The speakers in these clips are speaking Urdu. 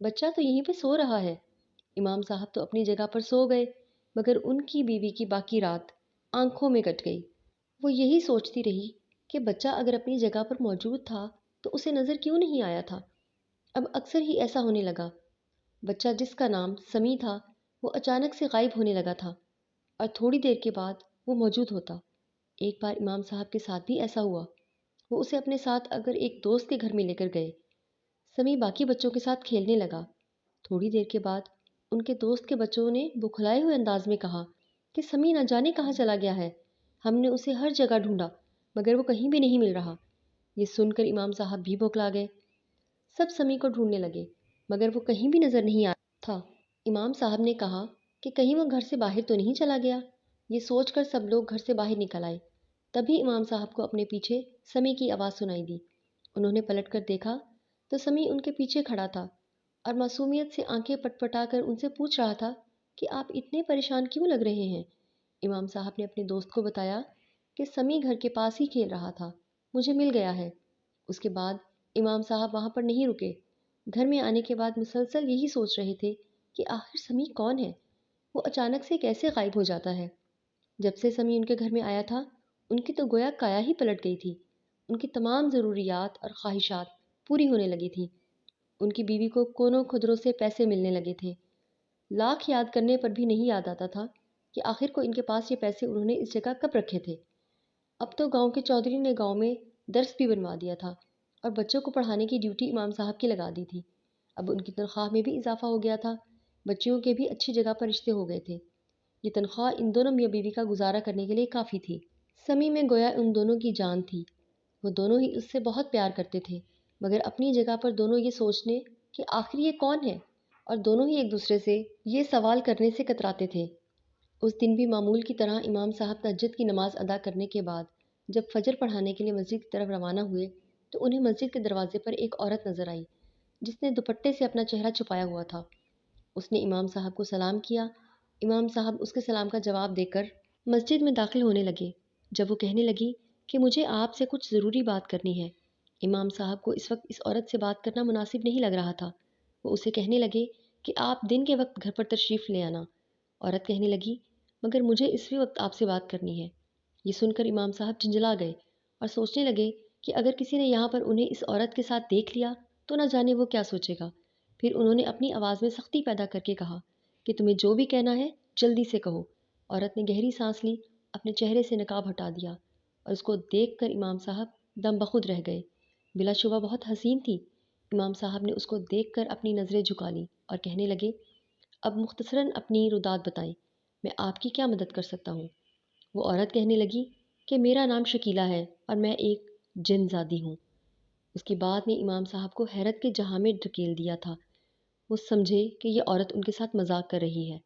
بچہ تو یہیں پہ سو رہا ہے۔ امام صاحب تو اپنی جگہ پر سو گئے، مگر ان کی بیوی کی باقی رات آنکھوں میں کٹ گئی۔ وہ یہی سوچتی رہی کہ بچہ اگر اپنی جگہ پر موجود تھا تو اسے نظر کیوں نہیں آیا تھا۔ اب اکثر ہی ایسا ہونے لگا۔ بچہ جس کا نام سمی تھا وہ اچانک سے غائب ہونے لگا تھا اور تھوڑی دیر کے بعد وہ موجود ہوتا۔ ایک بار امام صاحب کے ساتھ بھی ایسا ہوا۔ وہ اسے اپنے ساتھ اگر ایک دوست کے گھر میں لے کر گئے۔ سمی باقی بچوں کے ساتھ کھیلنے لگا۔ تھوڑی دیر کے بعد ان کے دوست کے بچوں نے بکھلائے ہوئے انداز میں کہا کہ سمی نہ جانے کہاں چلا گیا ہے، ہم نے اسے ہر جگہ ڈھونڈا مگر وہ کہیں بھی نہیں مل رہا۔ یہ سن کر امام صاحب بھی بوکھلا گئے۔ سب سمی کو ڈھونڈنے لگے مگر وہ کہیں بھی نظر نہیں آ تھا۔ امام صاحب نے کہا کہ کہیں وہ گھر سے باہر تو نہیں چلا گیا۔ یہ سوچ کر سب لوگ گھر سے باہر نکل آئے۔ تبھی امام صاحب کو اپنے پیچھے سمی کی آواز سنائی دی۔ انہوں نے پلٹ کر دیکھا تو سمی ان کے پیچھے کھڑا تھا اور معصومیت سے آنکھیں پٹ پٹا کر ان سے پوچھ رہا تھا کہ آپ اتنے پریشان کیوں لگ رہے ہیں؟ امام صاحب نے اپنے دوست کو بتایا کہ سمی گھر کے پاس ہی کھیل رہا تھا، مجھے مل گیا ہے۔ اس کے بعد امام صاحب وہاں پر نہیں رکے۔ گھر میں آنے کے بعد مسلسل یہی سوچ رہے تھے کہ آخر سمی کون ہے؟ وہ اچانک سے کیسے غائب ہو جاتا ہے؟ جب سے سمی ان کے گھر میں آیا تھا ان کی تو گویا کایا ہی پلٹ گئی تھی۔ ان کی تمام ضروریات اور خواہشات پوری ہونے لگی تھیں۔ ان کی بیوی کو کونوں خدروں سے پیسے ملنے لگے تھے۔ لاکھ یاد کرنے پر بھی نہیں یاد آتا تھا کہ آخر کو ان کے پاس یہ پیسے انہوں نے اس جگہ کب رکھے تھے۔ اب تو گاؤں کے چودھری نے گاؤں میں درس بھی بنوا دیا تھا اور بچوں کو پڑھانے کی ڈیوٹی امام صاحب کی لگا دی تھی۔ اب ان کی تنخواہ میں بھی اضافہ ہو گیا تھا۔ بچیوں کے بھی اچھی جگہ پر رشتے ہو گئے تھے۔ یہ تنخواہ ان دونوں میاں بیوی کا گزارا کرنے کے لیے کافی تھی۔ سمی میں گویا ان دونوں کی جان تھی۔ وہ دونوں ہی اس سے بہت پیار کرتے تھے مگر اپنی جگہ پر دونوں یہ سوچنے کہ آخر یہ کون ہے اور دونوں ہی ایک دوسرے سے یہ سوال کرنے سے کتراتے تھے۔ اس دن بھی معمول کی طرح امام صاحب تہجد کی نماز ادا کرنے کے بعد جب فجر پڑھانے کے لیے مسجد کی طرف روانہ ہوئے تو انہیں مسجد کے دروازے پر ایک عورت نظر آئی جس نے دوپٹے سے اپنا چہرہ چھپایا ہوا تھا۔ اس نے امام صاحب کو سلام کیا۔ امام صاحب اس کے سلام کا جواب دے کر مسجد میں داخل ہونے لگے۔ جب وہ کہنے لگی کہ مجھے آپ سے کچھ ضروری بات کرنی ہے، امام صاحب کو اس وقت اس عورت سے بات کرنا مناسب نہیں لگ رہا تھا۔ وہ اسے کہنے لگے کہ آپ دن کے وقت گھر پر تشریف لے آنا۔ عورت کہنے لگی مگر مجھے اسی وقت آپ سے بات کرنی ہے۔ یہ سن کر امام صاحب جھنجھلا گئے اور سوچنے لگے کہ اگر کسی نے یہاں پر انہیں اس عورت کے ساتھ دیکھ لیا تو نہ جانے وہ کیا سوچے گا۔ پھر انہوں نے اپنی آواز میں سختی پیدا کر کے کہا کہ تمہیں جو بھی کہنا ہے جلدی سے کہو۔ عورت نے گہری سانس لی، اپنے چہرے سے نقاب ہٹا دیا اور اس کو دیکھ کر امام صاحب دم بخود رہ گئے۔ بلا شبہ بہت حسین تھی۔ امام صاحب نے اس کو دیکھ کر اپنی نظریں جھکا لیں اور کہنے لگے اب مختصراً اپنی رودات بتائیں، میں آپ کی کیا مدد کر سکتا ہوں؟ وہ عورت کہنے لگی کہ میرا نام شکیلہ ہے اور میں ایک جن زادی ہوں۔ اس کی بات نے امام صاحب کو حیرت کے جہاں میں ڈھکیل دیا تھا۔ وہ سمجھے کہ یہ عورت ان کے ساتھ مذاق کر رہی ہے۔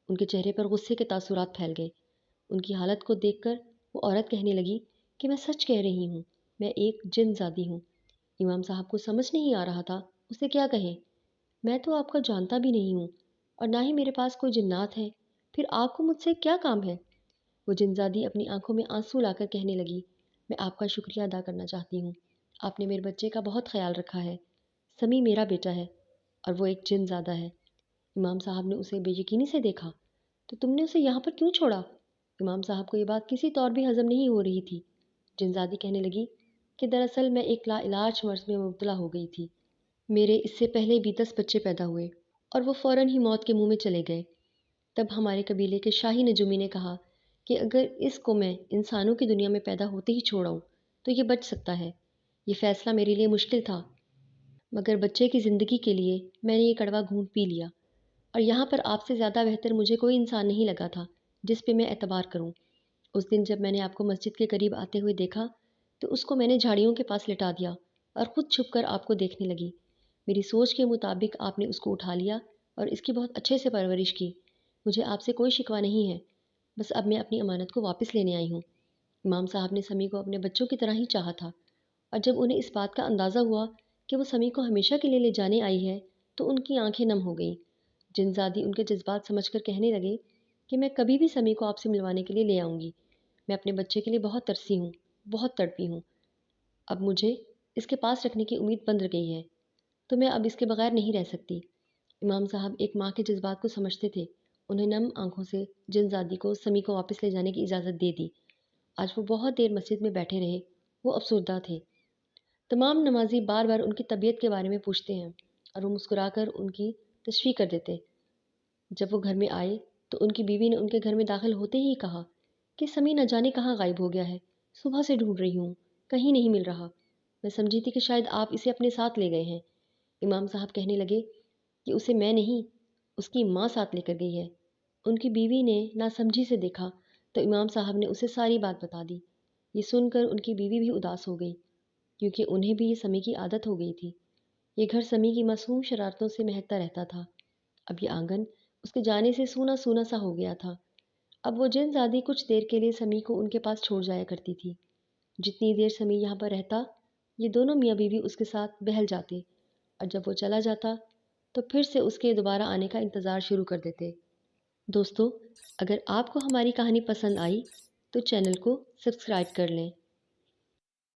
ان کے چہرے پر غصے کے تاثرات پھیل گئے۔ ان کی حالت کو دیکھ کر وہ عورت کہنے لگی کہ میں سچ کہہ رہی ہوں، میں ایک جن زادی ہوں۔ امام صاحب کو سمجھ نہیں آ رہا تھا اسے کیا کہیں۔ میں تو آپ کا جانتا بھی نہیں ہوں اور نہ ہی میرے پاس کوئی جنات ہے، پھر آپ کو مجھ سے کیا کام ہے؟ وہ جنزادی اپنی آنکھوں میں آنسو لا کر کہنے لگی میں آپ کا شکریہ ادا کرنا چاہتی ہوں، آپ نے میرے بچے کا بہت خیال رکھا ہے۔ سمی میرا بیٹا ہے اور وہ ایک جن زادہ ہے۔ امام صاحب نے اسے بے یقینی سے دیکھا تو تم نے اسے یہاں پر کیوں چھوڑا؟ امام صاحب کو یہ بات کسی طور بھی ہضم نہیں ہو رہی تھی۔ جنزادی کہنے لگی کہ دراصل میں ایک لا علاج مرض میں مبتلا ہو گئی تھی۔ میرے اس سے پہلے بھی 10 بچے پیدا ہوئے اور وہ فوراً ہی موت کے منہ میں چلے گئے۔ تب ہمارے قبیلے کے شاہی نجومی نے کہا کہ اگر اس کو میں انسانوں کی دنیا میں پیدا ہوتے ہی چھوڑاؤں تو یہ بچ سکتا ہے۔ یہ فیصلہ میرے لیے مشکل تھا مگر بچے کی زندگی کے لیے میں نے یہ کڑوا گھونٹ پی لیا، اور یہاں پر آپ سے زیادہ بہتر مجھے کوئی انسان نہیں لگا تھا جس پہ میں اعتبار کروں۔ اس دن جب میں نے آپ کو مسجد کے قریب آتے ہوئے دیکھا تو اس کو میں نے جھاڑیوں کے پاس لٹا دیا اور خود چھپ کر آپ کو دیکھنے لگی۔ میری سوچ کے مطابق آپ نے اس کو اٹھا لیا اور اس کی بہت اچھے سے پرورش کی۔ مجھے آپ سے کوئی شکوہ نہیں ہے، بس اب میں اپنی امانت کو واپس لینے آئی ہوں۔ امام صاحب نے سمی کو اپنے بچوں کی طرح ہی چاہا تھا، اور جب انہیں اس بات کا اندازہ ہوا کہ وہ سمی کو ہمیشہ کے لیے لے جانے آئی ہے تو ان کی آنکھیں نم ہو گئیں۔ جنزادی ان کے جذبات سمجھ کر کہنے لگے کہ میں کبھی بھی سمی کو آپ سے ملوانے کے لیے لے آؤں گی۔ میں اپنے بچے کے لیے بہت ترسی ہوں، بہت تڑپی ہوں۔ اب مجھے اس کے پاس رکھنے کی امید بند رہ گئی ہے تو میں اب اس کے بغیر نہیں رہ سکتی۔ امام صاحب ایک ماں کے جذبات کو سمجھتے تھے۔ انہیں نم آنکھوں سے جن زادی کو سمی کو واپس لے جانے کی اجازت دے دی۔ آج وہ بہت دیر مسجد میں بیٹھے رہے۔ وہ افسردہ تھے۔ تمام نمازی بار بار ان کی طبیعت کے بارے میں پوچھتے ہیں اور وہ مسکرا کر ان کی تشفیع کر دیتے۔ جب وہ گھر میں آئے تو ان کی بیوی نے ان کے گھر میں داخل ہوتے ہی کہا کہ سمی نہ جانے کہاں غائب ہو گیا ہے، صبح سے ڈھونڈ رہی ہوں، کہیں نہیں مل رہا۔ میں سمجھی تھی کہ شاید آپ اسے اپنے ساتھ لے گئے ہیں۔ امام صاحب کہنے لگے کہ اسے میں نہیں، اس کی ماں ساتھ لے کر گئی ہے۔ ان کی بیوی نے ناسمجھی سے دیکھا تو امام صاحب نے اسے ساری بات بتا دی۔ یہ سن کر ان کی بیوی بھی اداس ہو گئی، کیونکہ انہیں بھی یہ سمی کی عادت ہو گئی تھی۔ یہ گھر سمی کی معصوم شرارتوں سے مہکتا رہتا تھا۔ اب یہ آنگن اس کے جانے سے سونا سونا سا ہو گیا تھا۔ اب وہ جن زادی کچھ دیر کے لیے سمی کو ان کے پاس چھوڑ جایا کرتی تھی۔ جتنی دیر سمی یہاں پر رہتا، یہ دونوں میاں بیوی اس کے ساتھ بہل جاتے، اور جب وہ چلا جاتا تو پھر سے اس کے دوبارہ آنے کا انتظار شروع کر دیتے۔ دوستو، اگر آپ کو ہماری کہانی پسند آئی تو چینل کو سبسکرائب کر لیں